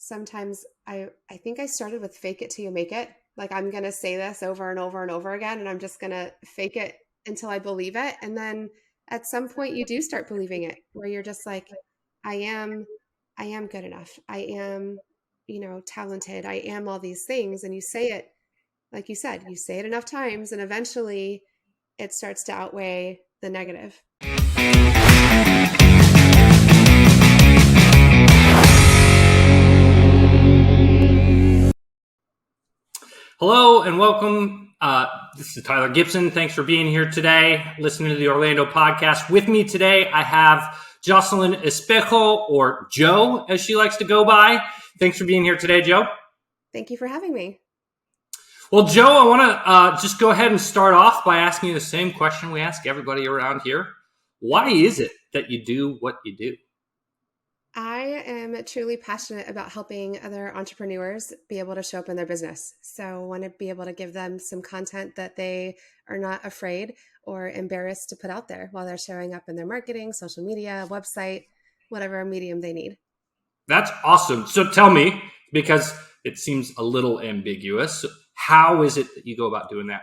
sometimes I think I started with fake it till you make it. Like I'm going to say this over and over and over again, and I'm just going to fake it until I believe it. And then at some point you do start believing it where you're just like, I am, I am good enough. I am, talented. I am all these things. And you say it, like you said, you say it enough times and eventually it starts to outweigh the negative. Hello and welcome. This is Tyler Gibson. Thanks for being here today, listening to the Orlando podcast. With me today, I have Jocelyn Espejo, or Joe, as she likes to go by. Thanks for being here today, Joe. Thank you for having me. Well, Joe, I want to just go ahead and start off by asking you the same question we ask everybody around here. Why is it that you do what you do? I am truly passionate about helping other entrepreneurs be able to show up in their business. So I want to be able to give them some content that they are not afraid or embarrassed to put out there while they're showing up in their marketing, social media, website, whatever medium they need. That's awesome. So tell me, because it seems a little ambiguous, how is it that you go about doing that?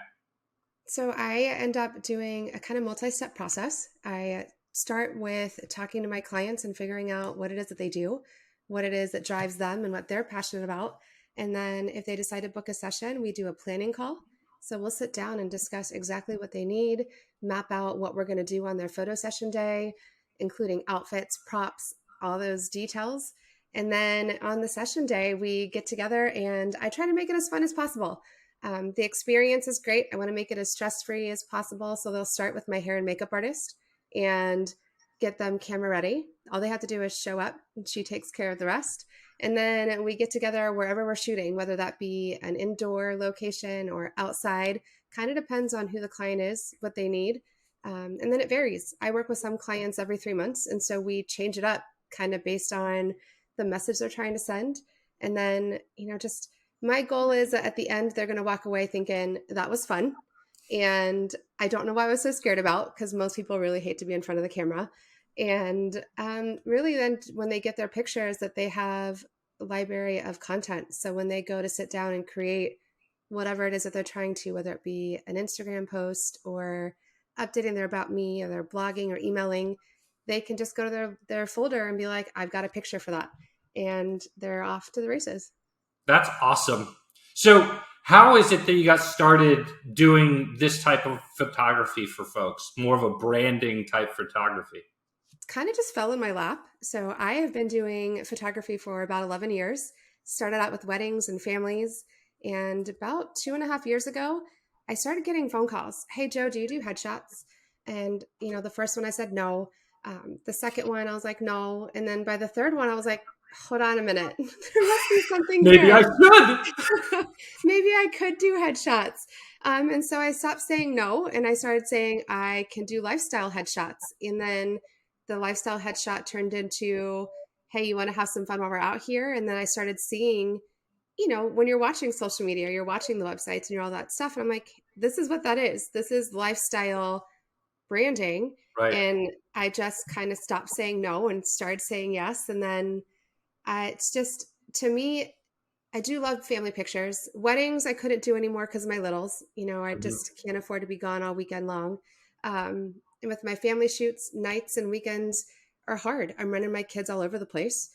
So I end up doing a kind of multi-step process. I start with talking to my clients and figuring out what it is that they do, what it is that drives them and what they're passionate about. And then if they decide to book a session, we do a planning call. So we'll sit down and discuss exactly what they need, map out what we're going to do on their photo session day, including outfits, props, all those details. And then on the session day, we get together and I try to make it as fun as possible. The experience is great. I want to make it as stress-free as possible. So they'll start with my hair and makeup artist and get them camera ready. All they have to do is show up and she takes care of the rest. And then we get together wherever we're shooting, whether that be an indoor location or outside, kind of depends on who the client is, what they need. And then it varies. I work with some clients every 3 months. And so we change it up kind of based on the message they're trying to send. And then, just my goal is that at the end, they're going to walk away thinking that was fun. And I don't know why I was so scared about, because most people really hate to be in front of the camera. And really then when they get their pictures, that they have a library of content. So when they go to sit down and create whatever it is that they're trying to, whether it be an Instagram post or updating their About Me or their blogging or emailing, they can just go to their folder and be like, I've got a picture for that. And they're off to the races. That's awesome. So how is it that you got started doing this type of photography for folks, more of a branding type photography? It kind of just fell in my lap. So I have been doing photography for about 11 years, started out with weddings and families. And about 2.5 years ago, I started getting phone calls. Hey, Joe, do you do headshots? And, the first one I said no. The second one, I was like, no. And then by the third one, I was like, hold on a minute. There must be something Maybe here. I should. Maybe I could do headshots. And so I stopped saying no and I started saying I can do lifestyle headshots. And then the lifestyle headshot turned into, hey, you want to have some fun while we're out here? And then I started seeing, when you're watching social media, you're watching the websites and you're all that stuff. And I'm like, this is what that is. This is lifestyle branding. Right. And I just kind of stopped saying no and started saying yes. And then it's just, to me, I do love family pictures. Weddings, I couldn't do anymore because of my littles. I just can't afford to be gone all weekend long. And with my family shoots, nights and weekends are hard. I'm running my kids all over the place.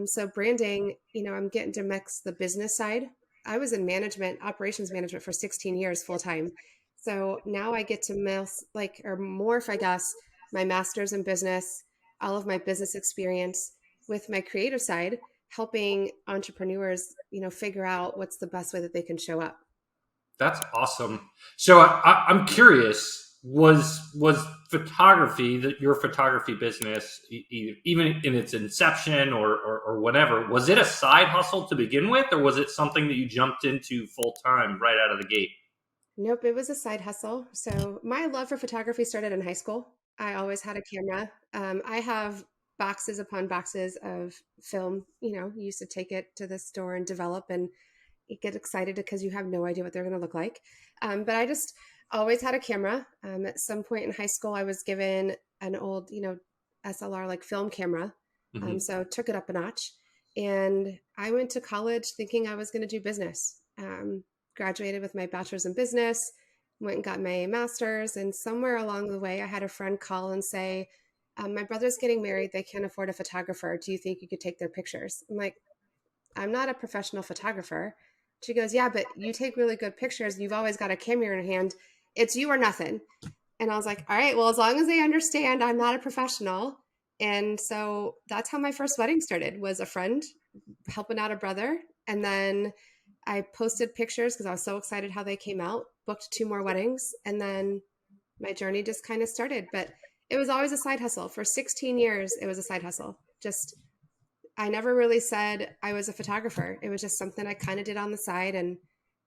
So branding, I'm getting to mix the business side. I was in management, operations management for 16 years full time. So now I get to morph, I guess, my master's in business, all of my business experience with my creative side, helping entrepreneurs, figure out what's the best way that they can show up. That's awesome. So I'm curious, was photography, your photography business, even in its inception or whatever, was it a side hustle to begin with, or was it something that you jumped into full time right out of the gate? Nope, it was a side hustle. So my love for photography started in high school. I always had a camera. I have boxes upon boxes of film. You used to take it to the store and develop, and you get excited because you have no idea what they're going to look like. But I just always had a camera. At some point in high school, I was given an old, SLR like film camera. Mm-hmm. So took it up a notch. And I went to college thinking I was going to do business. Graduated with my bachelor's in business, went and got my master's. And somewhere along the way, I had a friend call and say, my brother's getting married. They can't afford a photographer. Do you think you could take their pictures? I'm like, I'm not a professional photographer. She goes, yeah, but you take really good pictures. You've always got a camera in your hand. It's you or nothing. And I was like, all right, well, as long as they understand I'm not a professional. And so that's how my first wedding started, was a friend helping out a brother. And then I posted pictures because I was so excited how they came out, booked 2 more weddings. And then my journey just kind of started. But it was always a side hustle. For 16 years, it was a side hustle. Just, I never really said I was a photographer. It was just something I kind of did on the side, and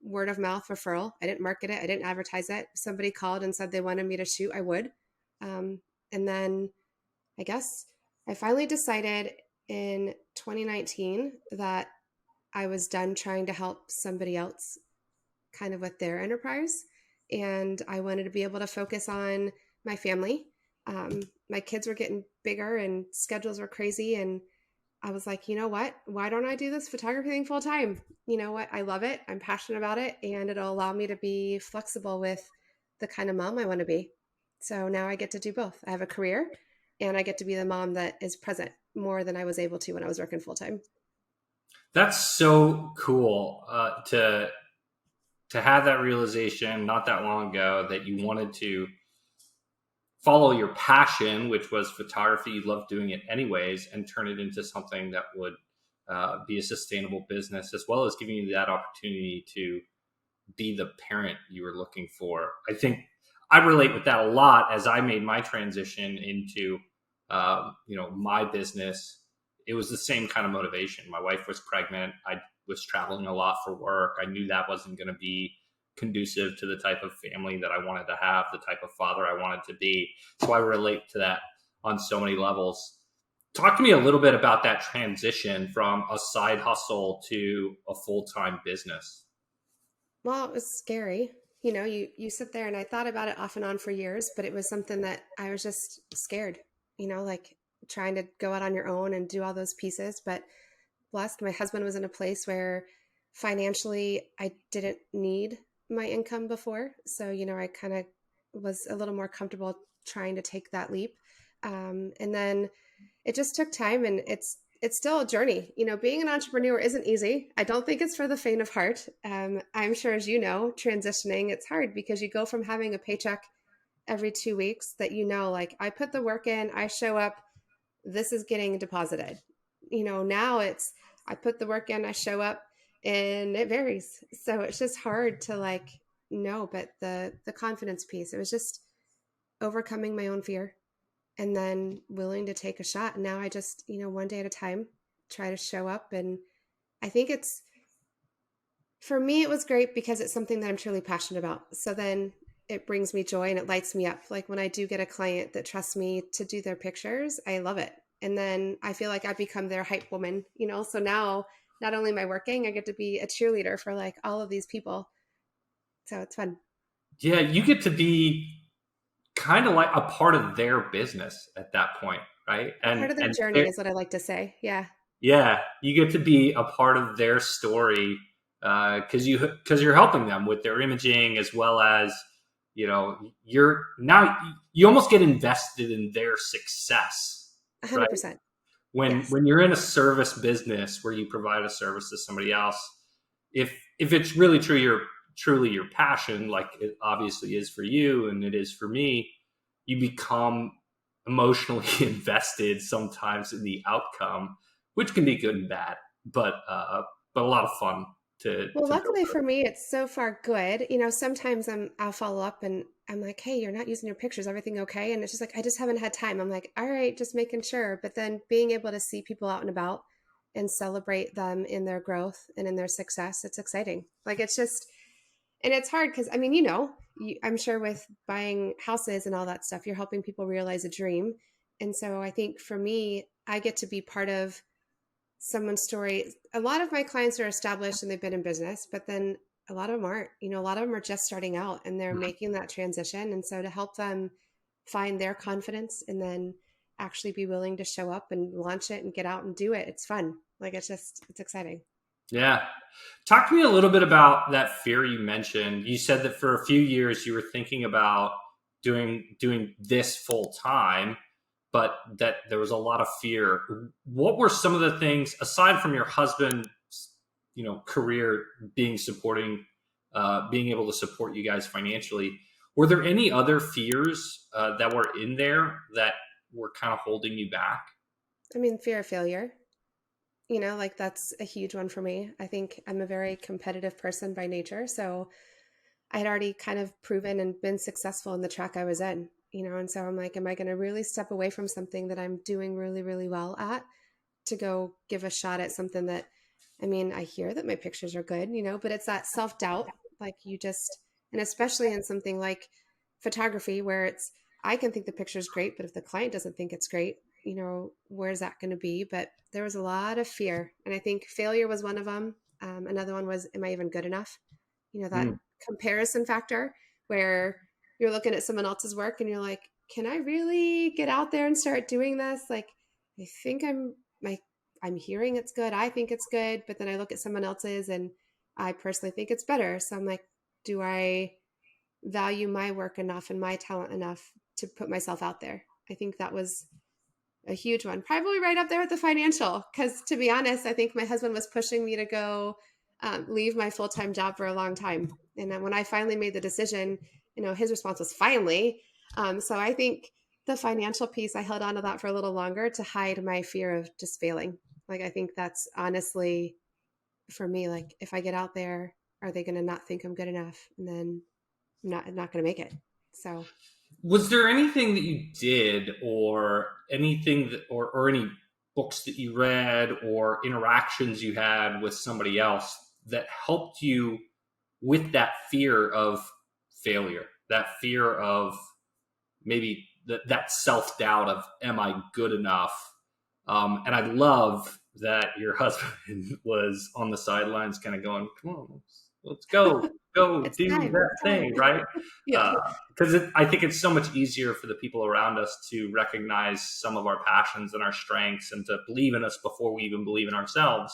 word of mouth referral. I didn't market it. I didn't advertise it. If somebody called and said they wanted me to shoot, I would. And then I guess I finally decided in 2019 that I was done trying to help somebody else kind of with their enterprise. And I wanted to be able to focus on my family. My kids were getting bigger and schedules were crazy. And I was like, you know what? Why don't I do this photography thing full time? You know what? I love it. I'm passionate about it. And it'll allow me to be flexible with the kind of mom I want to be. So now I get to do both. I have a career and I get to be the mom that is present more than I was able to when I was working full time. That's so cool to have that realization not that long ago that you wanted to follow your passion, which was photography. You loved doing it anyways, and turn it into something that would be a sustainable business, as well as giving you that opportunity to be the parent you were looking for. I think I relate with that a lot as I made my transition into, my business. It was the same kind of motivation. My wife was pregnant. I was traveling a lot for work. I knew that wasn't going to be conducive to the type of family that I wanted to have, the type of father I wanted to be. So I relate to that on so many levels. Talk to me a little bit about that transition from a side hustle to a full-time business. Well, it was scary. You sit there, and I thought about it off and on for years, but it was something that I was just scared, like trying to go out on your own and do all those pieces. But blessed, my husband was in a place where financially I didn't need my income before. So, I kind of was a little more comfortable trying to take that leap. And then it just took time, and it's still a journey. Being an entrepreneur isn't easy. I don't think it's for the faint of heart. I'm sure, as you know, transitioning, it's hard because you go from having a paycheck every 2 weeks that, like, I put the work in, I show up, this is getting deposited. Now it's, I put the work in, I show up, and it varies. So it's just hard to know, but the confidence piece, it was just overcoming my own fear and then willing to take a shot. And now I just, one day at a time, try to show up. And I think for me, it was great because it's something that I'm truly passionate about. So then it brings me joy and it lights me up. Like when I do get a client that trusts me to do their pictures, I love it. And then I feel like I become their hype woman, so now not only am I working, I get to be a cheerleader for all of these people. So it's fun. Yeah, you get to be kind of like a part of their business at that point, right? Part And of their and journey is what I like to say. Yeah. yeah, you get to be a part of their story because you're helping them with their imaging as well as you're now you almost get invested in their success, right? 100%. when Yes. when you're in a service business where you provide a service to somebody else, if it's really truly your passion, like it obviously is for you and it is for me, you become emotionally invested sometimes in the outcome, which can be good and bad, but a lot of fun Well, to go luckily through. for me, it's so far good. Sometimes I'll follow up and I'm like, hey, you're not using your pictures. Everything okay? And it's just like, I just haven't had time. I'm like, all right, just making sure. But then being able to see people out and about and celebrate them in their growth and in their success, it's exciting. It's just, and it's hard because, I'm sure with buying houses and all that stuff, you're helping people realize a dream. And so I think for me, I get to be part of someone's story. A lot of my clients are established and they've been in business, but then a lot of them aren't. A lot of them are just starting out and they're making that transition. And so to help them find their confidence and then actually be willing to show up and launch it and get out and do it, it's fun. Like it's exciting. Yeah. Talk to me a little bit about that fear you mentioned. You said that for a few years you were thinking about doing this full time, but that there was a lot of fear. What were some of the things aside from your husband's, career being able to support you guys financially? Were there any other fears that were in there that were kind of holding you back? I mean, fear of failure, like that's a huge one for me. I think I'm a very competitive person by nature. So I had already kind of proven and been successful in the track I was in, and so I'm like, am I going to really step away from something that I'm doing really, really well at to go give a shot at something that, I mean, I hear that my pictures are good, but it's that self doubt. Like and especially in something like photography where I can think the picture's great, but if the client doesn't think it's great, where's that going to be? But there was a lot of fear. And I think failure was one of them. Another one was, am I even good enough? That Mm. comparison factor where you're looking at someone else's work and you're like, can I really get out there and start doing this? Like, I think I'm hearing it's good. I think it's good, but then I look at someone else's and I personally think it's better. So I'm like, do I value my work enough and my talent enough to put myself out there? I think that was a huge one, probably right up there with the financial. Because to be honest, I think my husband was pushing me to go leave my full time job for a long time. And then when I finally made the decision, his response was finally. So I think the financial piece, I held on to that for a little longer to hide my fear of just failing. Like, I think that's honestly for me, like, if I get out there, are they going to not think I'm good enough? And then I'm not going to make it. So Was there anything that you did, or anything or any books that you read, or interactions you had with somebody else that helped you with that fear of failure, that fear of maybe that self-doubt of, am I good enough? And I love that your husband was on the sidelines kind of going, come on, let's go it's do time. that It's time. thing, right? Yeah. Because I think it's so much easier for the people around us to recognize some of our passions and our strengths and to believe in us before we even believe in ourselves.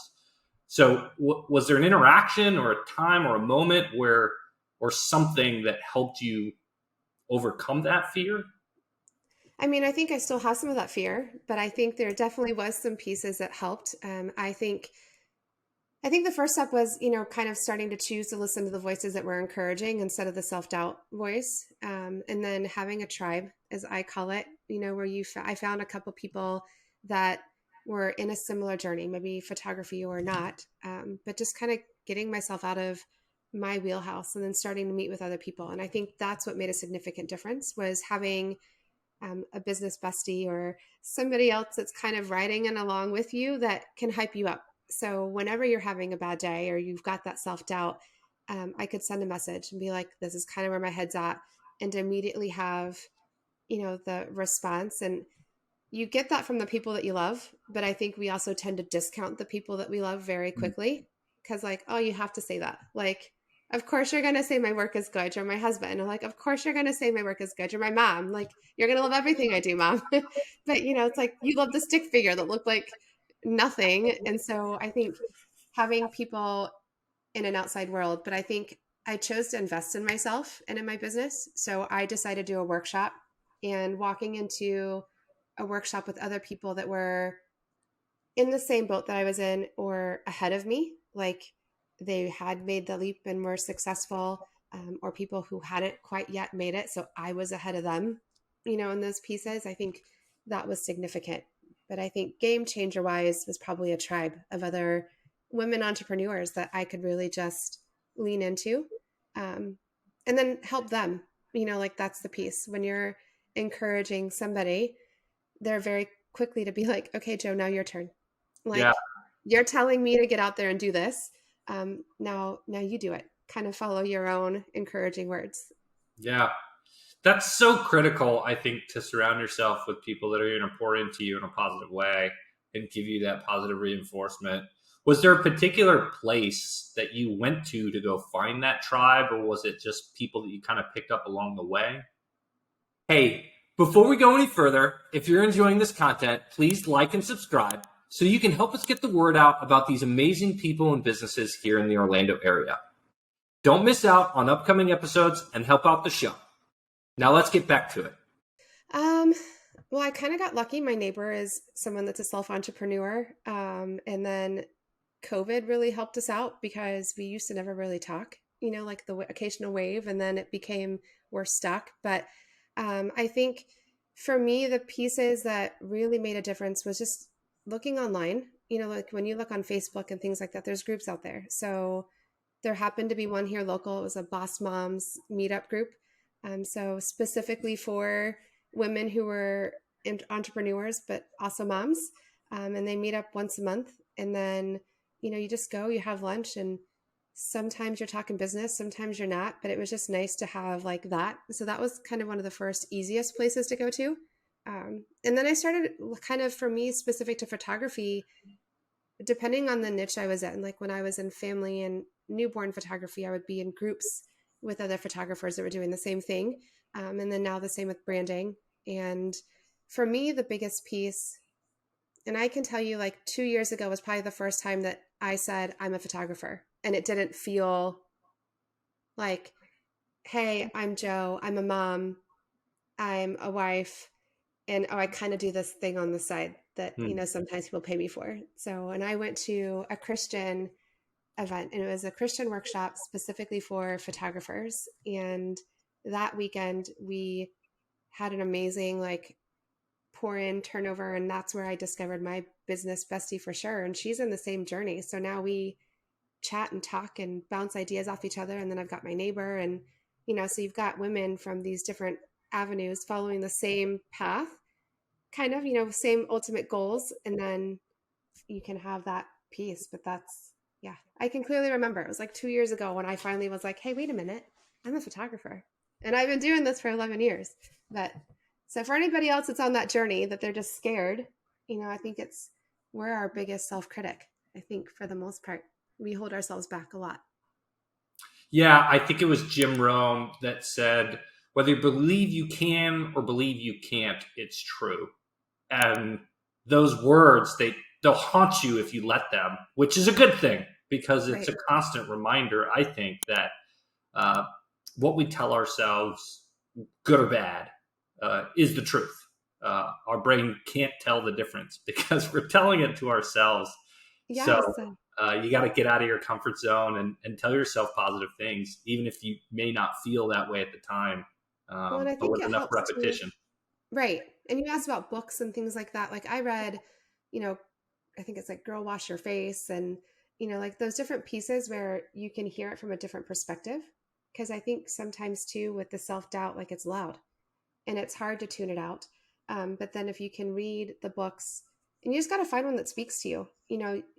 So was there an interaction or a time or a moment or something that helped you overcome that fear? I mean, I think I still have some of that fear, but I think there definitely was some pieces that helped. I think the first step was, kind of starting to choose to listen to the voices that were encouraging instead of the self-doubt voice. And then having a tribe, as I call it, where I found a couple people that were in a similar journey, maybe photography or not, but just kind of getting myself out of my wheelhouse and then starting to meet with other people. And I think that's what made a significant difference was having a business bestie or somebody else that's kind of riding in along with you that can hype you up. So whenever you're having a bad day or you've got that self doubt, I could send a message and be like, "This is kind of where my head's at," and immediately have the response. And you get that from the people that you love, but I think we also tend to discount the people that we love very quickly because, like, oh, you have to say that. Like, of course you're going to say my work is good. You're my husband. Or like, of course you're going to say my work is good. You're my mom. Like, you're going to love everything I do, mom. But, it's like you love the stick figure that looked like nothing. And so I think having people in an outside world, but I think I chose to invest in myself and in my business. So I decided to do a workshop and walking into a workshop with other people that were in the same boat that I was in or ahead of me, like they had made the leap and were successful, or people who hadn't quite yet made it. So I was ahead of them, in those pieces. I think that was significant. But I think game changer wise was probably a tribe of other women entrepreneurs that I could really just lean into, um, and then help them. Like that's the piece when you're encouraging somebody, they're very quickly to be like, okay, Joe, now your turn. Yeah. Like you're telling me to get out there and do this. Now you do it. Kind of follow your own encouraging words. Yeah. That's so critical, I think, to surround yourself with people that are going to pour into you in a positive way and give you that positive reinforcement. Was there a particular place that you went to go find that tribe, or was it just people that you kind of picked up along the way? Hey, before we go any further, if you're enjoying this content, please like and subscribe so you can help us get the word out about these amazing people and businesses here in the Orlando area. Don't miss out on upcoming episodes and help out the show. Now let's get back to it. Um, well, I kind of got lucky. My neighbor is someone that's a self-entrepreneur. And then COVID really helped us out because we used to never really talk, like the occasional wave, and then it became we're stuck. But I think for me, the pieces that really made a difference was just looking online. Like when you look on Facebook and things like that, there's groups out there. So there happened to be one here local. It was a Boss Moms meetup group. So specifically for women who were entrepreneurs, but also moms. And they meet up once a month. And then, you just go, you have lunch, and sometimes you're talking business, sometimes you're not, but it was just nice to have like that. So that was kind of one of the first easiest places to go to. And then I started kind of, for me, specific to photography, depending on the niche I was in. Like when I was in family and newborn photography, I would be in groups with other photographers that were doing the same thing. And then now the same with branding. And for me, the biggest piece, and I can tell you like 2 years ago was probably the first time that I said, I'm a photographer. And it didn't feel like, hey, I'm Joe, I'm a mom, I'm a wife, and I kind of do this thing on the side that, sometimes people pay me for. So, and I went to a Christian event, and it was a Christian workshop specifically for photographers. And that weekend we had an amazing pour in turnover, and that's where I discovered my business bestie for sure. And she's in the same journey. So now we chat and talk and bounce ideas off each other. And then I've got my neighbor, and so you've got women from these different avenues following the same path, kind of, same ultimate goals. And then you can have that piece. But that's, yeah, I can clearly remember it was like 2 years ago when I finally was like, hey, wait a minute, I'm a photographer, and I've been doing this for 11 years. But so for anybody else that's on that journey that they're just scared, I think we're our biggest self-critic. I think for the most part, we hold ourselves back a lot. Yeah, I think it was Jim Rome that said, whether you believe you can or believe you can't, it's true. And those words, they'll haunt you if you let them, which is a good thing, because it's Right. a constant reminder, I think, that what we tell ourselves, good or bad, is the truth. Our brain can't tell the difference because we're telling it to ourselves. So Yes. you got to get out of your comfort zone and tell yourself positive things, even if you may not feel that way at the time. Well, and I But think with it enough helps too. repetition. Right. And you asked about books and things like that. Like I read, you know, I think it's like Girl Wash Your Face, and, like those different pieces where you can hear it from a different perspective. Because I think sometimes too with the self-doubt, like it's loud and it's hard to tune it out. But then if you can read the books, and you just got to find one that speaks to you.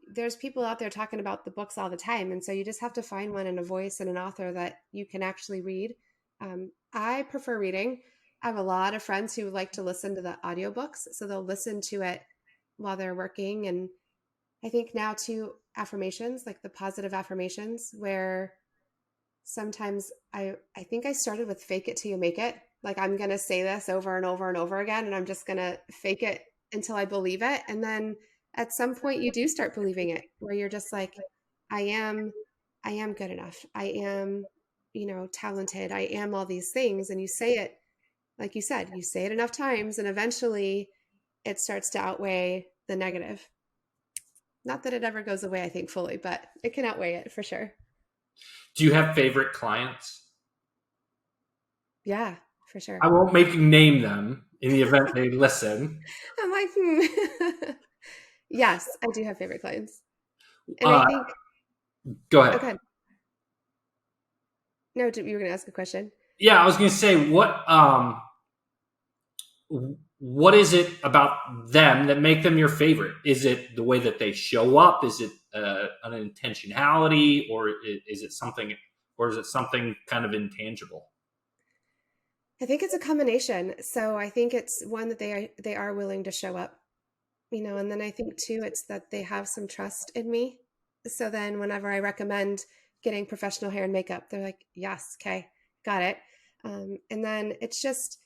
There's people out there talking about the books all the time. And so you just have to find one and a voice and an author that you can actually read. I prefer reading. I have a lot of friends who like to listen to the audiobooks. So they'll listen to it while they're working. And I think now too, affirmations, like the positive affirmations, where sometimes I think I started with fake it till you make it. Like I'm going to say this over and over and over again, and I'm just going to fake it until I believe it. And then at some point you do start believing it, where you're just like, I am I am good enough. I am, talented. I am all these things. And you say it, like you said, you say it enough times, and eventually it starts to outweigh the negative. Not that it ever goes away, I think, fully, but it can outweigh it for sure. Do you have favorite clients? Yeah, for I sure. won't make you name them in the event they listen. I'm like, hmm. Yes, I do have favorite clients. And I Uh, think, Go ahead. okay, no, you were going to ask a question. Yeah, I was going to say, what is it about them that make them your favorite? Is it the way that they show up? Is it an intentionality, or is it something kind of intangible? I think it's a combination. So I think it's one that they are willing to show up, and then I think too, it's that they have some trust in me. So then whenever I recommend getting professional hair and makeup, they're like, yes, okay, got it. And then it's just,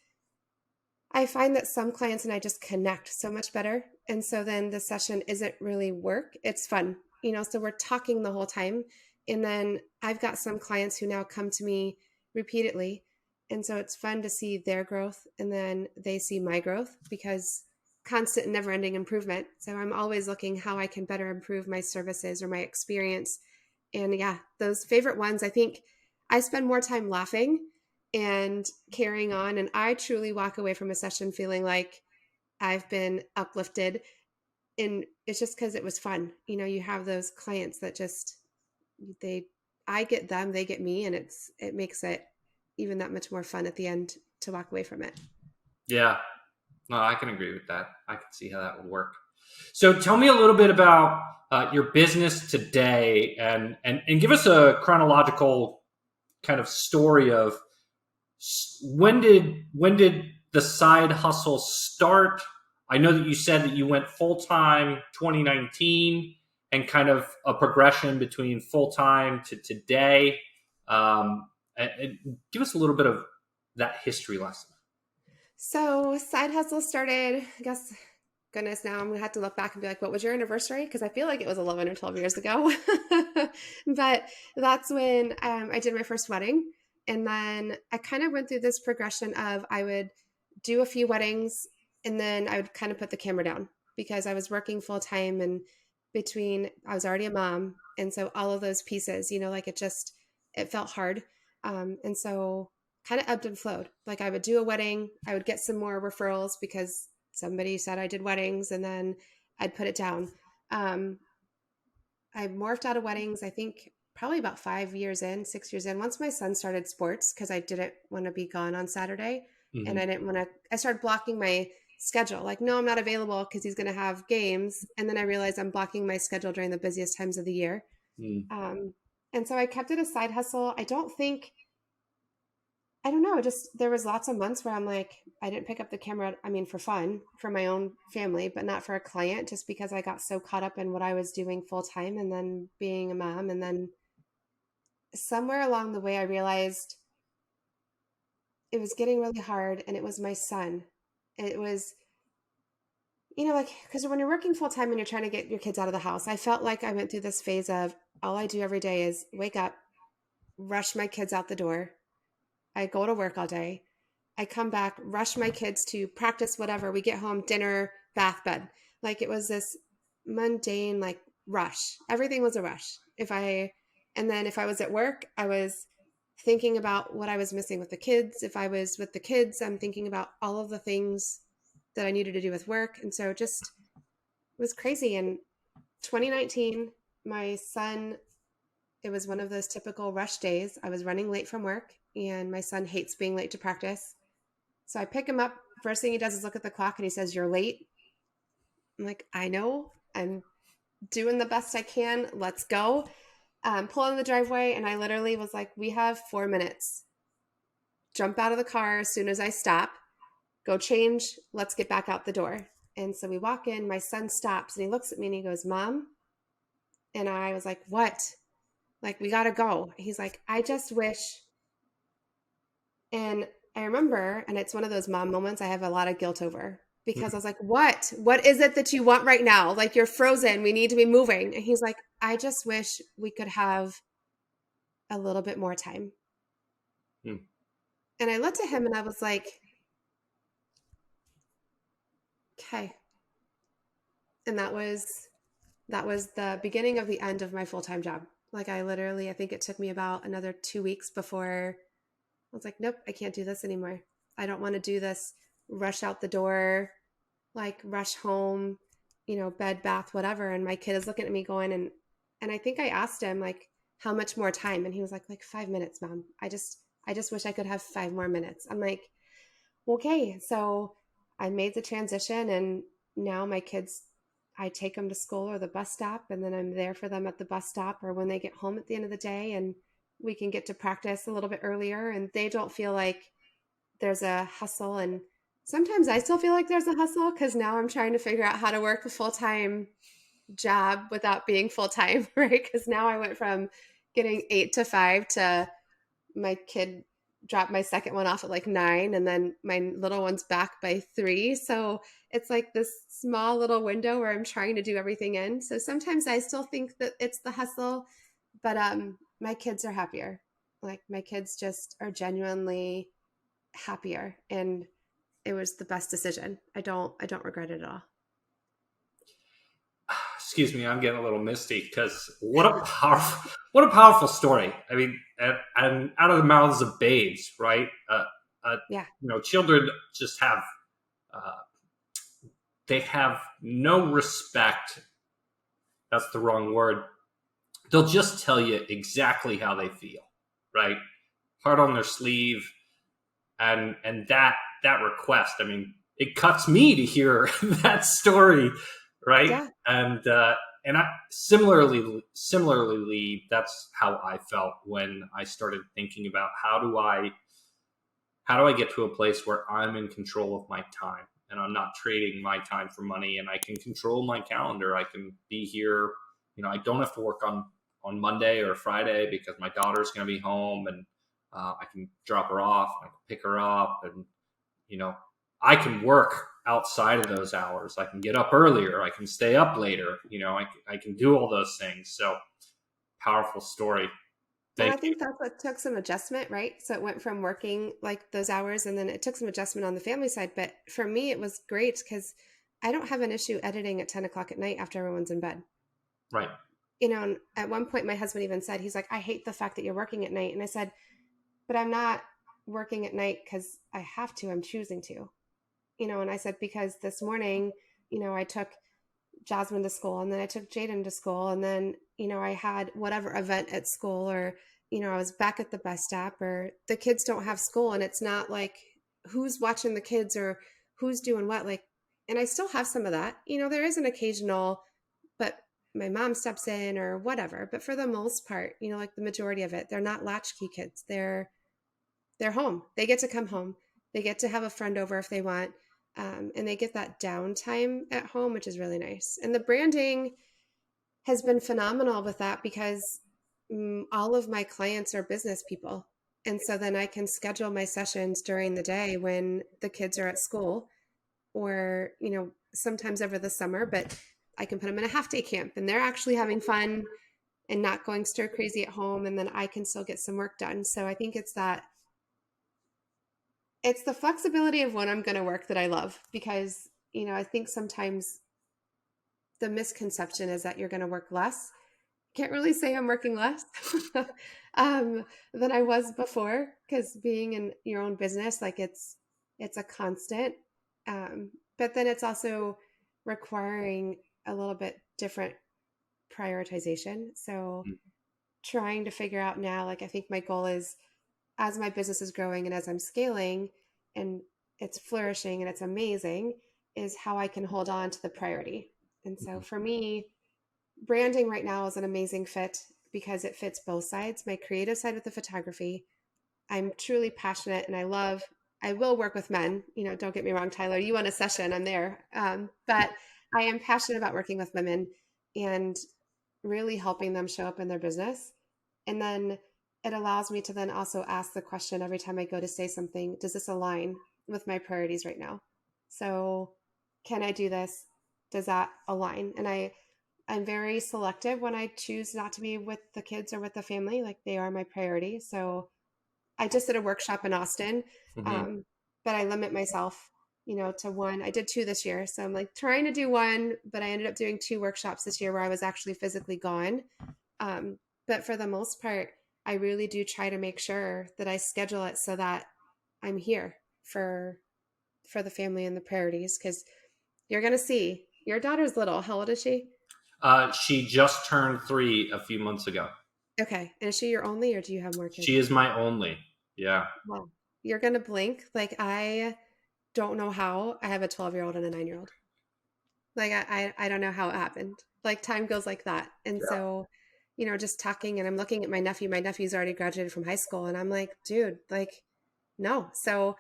I find that some clients and I just connect so much better. And so then the session isn't really work, it's fun, so we're talking the whole time. And then I've got some clients who now come to me repeatedly. And so it's fun to see their growth, and then they see my growth, because constant, never ending improvement. So I'm always looking how I can better improve my services or my experience. And yeah, those favorite ones, I think I spend more time laughing and carrying on. And I truly walk away from a session feeling like I've been uplifted. And it's just because it was fun. You have those clients that just, they, I get them, they get me, and it makes it even that much more fun at the end to walk away from it. Yeah. No, I can agree with that. I can see how that would work. So tell me a little bit about your business today, and give us a chronological kind of story of when did the side hustle start? I know that you said that you went full time 2019, and kind of a progression between full time to today. And give us a little bit of that history lesson. So side hustle started, I guess, goodness, now I'm gonna have to look back and be like, what was your anniversary? Because I feel like it was 11 or 12 years ago. But that's when I did my first wedding. And then I kind of went through this progression of, I would do a few weddings, and then I would kind of put the camera down, because I was working full time, and between, I was already a mom. And so all of those pieces, like it felt hard. And so kind of ebbed and flowed. Like I would do a wedding, I would get some more referrals because somebody said I did weddings, and then I'd put it down. Um, I morphed out of weddings, I think probably about 5 years in, 6 years in, once my son started sports, because I didn't want to be gone on Saturday. And Mm-hmm. I didn't want to, I started blocking my schedule. Like, no, I'm not available because he's going to have games. And then I realized I'm blocking my schedule during the busiest times of the year. Mm. Um, and so I kept it a side hustle. I don't know, just there was lots of months where I'm like, I didn't pick up the camera, I mean, for fun, for my own family, but not for a client, just because I got so caught up in what I was doing full time, and then being a mom. And then somewhere along the way, I realized it was getting really hard, and it was my son. It was, like, because when you're working full time and you're trying to get your kids out of the house, I felt like I went through this phase of, all I do every day is wake up, rush my kids out the door. I go to work all day. I come back, rush my kids to practice, whatever. We get home, dinner, bath, bed. Like, it was this mundane, like, rush. Everything was a rush. And then if I was at work, I was thinking about what I was missing with the kids. If I was with the kids, I'm thinking about all of the things that I needed to do with work. And so just, it was crazy. In 2019, my son, it was one of those typical rush days. I was running late from work, and my son hates being late to practice. So I pick him up. First thing he does is look at the clock, and he says, "You're late." I'm like, I know. I'm doing the best I can. Let's go. Pull in the driveway, and I literally was like, we have 4 minutes. Jump out of the car as soon as I stop. Go change. Let's get back out the door. And so we walk in. My son stops, and he looks at me, and he goes, "Mom?" And I was like, "What?" Like, we got to go. He's like, "I just wish." And I remember, and it's one of those mom moments I have a lot of guilt over, because I was like, what? What is it that you want right now? Like, you're frozen. We need to be moving. And he's like, "I just wish we could have a little bit more time." Mm. And I looked at him, and I was like, okay. And that was the beginning of the end of my full-time job. Like, I think it took me about another 2 weeks before I was like, nope, I can't do this anymore. I don't want to do this rush out the door, like rush home, bed, bath, whatever. And my kid is looking at me going, and I think I asked him, like, how much more time? And he was like 5 minutes, Mom. I just wish I could have 5 more minutes. I'm like, okay. So I made the transition, and now my kids, I take them to school or the bus stop, and then I'm there for them at the bus stop or when they get home at the end of the day, and we can get to practice a little bit earlier, and they don't feel like there's a hustle. And sometimes I still feel like there's a hustle, because now I'm trying to figure out how to work a full-time job without being full-time, right? Because now I went from getting 8 to 5 to my kid drop my second one off at like 9, and then my little one's back by 3. So it's like this small little window where I'm trying to do everything in. So sometimes I still think that it's the hustle, but my kids are happier. Like my kids just are genuinely happier, and it was the best decision. I don't regret it at all. Excuse me, I'm getting a little misty because what a powerful story. I mean, and out of the mouths of babes, right? Yeah. Children just have uh, they have no respect. That's the wrong word. They'll just tell you exactly how they feel, right? Heart on their sleeve, and that request. I mean, it cuts me to hear that story, right? Yeah. And I similarly, that's how I felt when I started thinking about how do I get to a place where I'm in control of my time and I'm not trading my time for money, and I can control my calendar. I can be here. I don't have to work on Monday or Friday because my daughter's going to be home, and I can drop her off, and I can pick her up, and you know, I can work outside of those hours. I can get up earlier. I can stay up later. I can do all those things. So powerful story. Well, I Thank you. think that's what took some adjustment, right? So it went from working like those hours, and then it took some adjustment on the family side. But for me, it was great because I don't have an issue editing at 10 o'clock at night after everyone's in bed. Right. And at one point, my husband even said, he's like, I hate the fact that you're working at night. And I said, but I'm not working at night because I have to, I'm choosing to. And I said, because this morning, I took Jasmine to school, and then I took Jaden to school, and then, I had whatever event at school, or, I was back at the bus stop, or the kids don't have school, and it's not like who's watching the kids or who's doing what, like, and I still have some of that. There is an occasional, but my mom steps in or whatever. But for the most part, like the majority of it, they're not latchkey kids. They're home. They get to come home. They get to have a friend over if they want. And they get that downtime at home, which is really nice. And the branding has been phenomenal with that because all of my clients are business people. And so then I can schedule my sessions during the day when the kids are at school, or, sometimes over the summer, but I can put them in a half day camp and they're actually having fun and not going stir crazy at home. And then I can still get some work done. So I think it's the flexibility of when I'm going to work that I love, because, I think sometimes the misconception is that you're going to work less. Can't really say I'm working less than I was before, because being in your own business, like it's a constant. But then it's also requiring a little bit different prioritization. So trying to figure out now, like I think my goal is, as my business is growing and as I'm scaling and it's flourishing and it's amazing, is how I can hold on to the priority. And so for me, branding right now is an amazing fit because it fits both sides. My creative side with the photography, I'm truly passionate and I will work with men. Don't get me wrong, Tyler, you want a session, I'm there. But I am passionate about working with women and really helping them show up in their business. And then it allows me to then also ask the question every time I go to say something, does this align with my priorities right now? So can I do this? Does that align? And I'm very selective when I choose not to be with the kids or with the family. Like they are my priority. So I just did a workshop in Austin, Mm-hmm. but I limit myself, to one. I did 2 this year. So I'm like trying to do one, but I ended up doing 2 workshops this year where I was actually physically gone. But for the most part, I really do try to make sure that I schedule it so that I'm here for the family and the priorities, because you're going to see your daughter's little. How old is she? She just turned 3 a few months ago. Okay. And is she your only, or do you have more She kids? is my only. Yeah. Well, you're going to blink. Like I don't know how I have a 12-year-old and a 9-year-old. Like I don't know how it happened. Like time goes like that. And Yeah. so, just talking, and I'm looking at my nephew. My nephew's already graduated from high school, and I'm like, dude, like, no. So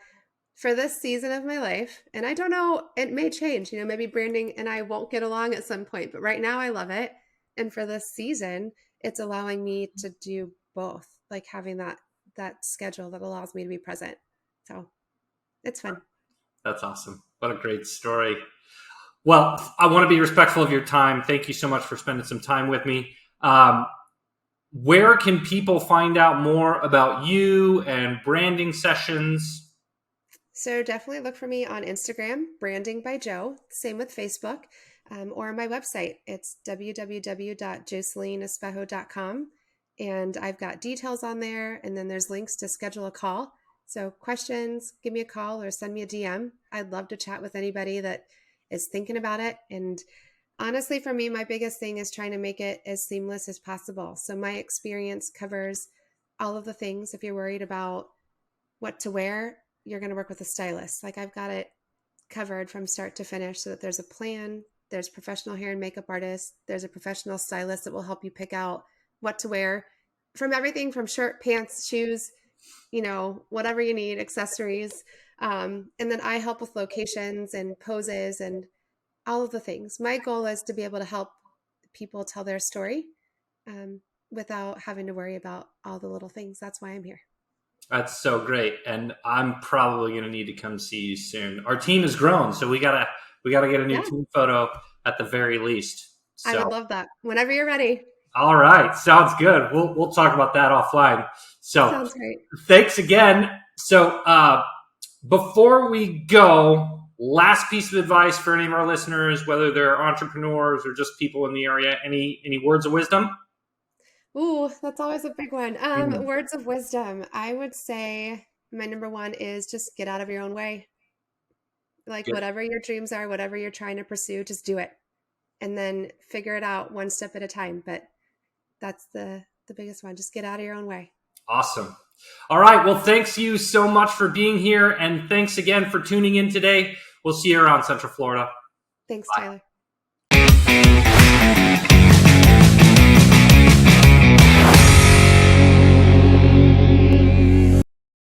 for this season of my life, and I don't know, it may change, maybe Branding and I won't get along at some point, but right now I love it. And for this season, it's allowing me to do both, like having that schedule that allows me to be present. So it's fun. That's awesome. What a great story. Well, I want to be respectful of your time. Thank you so much for spending some time with me. Where can people find out more about you and branding sessions? So definitely look for me on Instagram, Branding by Joe. Same with Facebook, or my website. It's www.jocelyn.espejo.com. And I've got details on there. And then there's links to schedule a call. So questions, give me a call or send me a DM. I'd love to chat with anybody that is thinking about it. And honestly, for me, my biggest thing is trying to make it as seamless as possible. So my experience covers all of the things. If you're worried about what to wear, you're going to work with a stylist. Like I've got it covered from start to finish so that there's a plan. There's professional hair and makeup artists. There's a professional stylist that will help you pick out what to wear, from everything from shirt, pants, shoes, whatever you need, accessories. And then I help with locations and poses and all of the things. My goal is to be able to help people tell their story without having to worry about all the little things. That's why I'm here. That's so great. And I'm probably going to need to come see you soon. Our team has grown, so we gotta get a new team photo at the very least. So, I would love that. Whenever you're ready. All right. Sounds good. We'll talk about that offline. So sounds great. Thanks again. So before we go, last piece of advice for any of our listeners, whether they're entrepreneurs or just people in the area, any words of wisdom? Ooh, that's always a big one. Words of wisdom. I would say my number one is just get out of your own way. Like Good. whatever your dreams are, whatever you're trying to pursue, just do it. And then figure it out one step at a time. But that's the biggest one. Just get out of your own way. Awesome. All right. Well, thanks you so much for being here. And thanks again for tuning in today. We'll see you around Central Florida. Thanks, Bye. Tyler.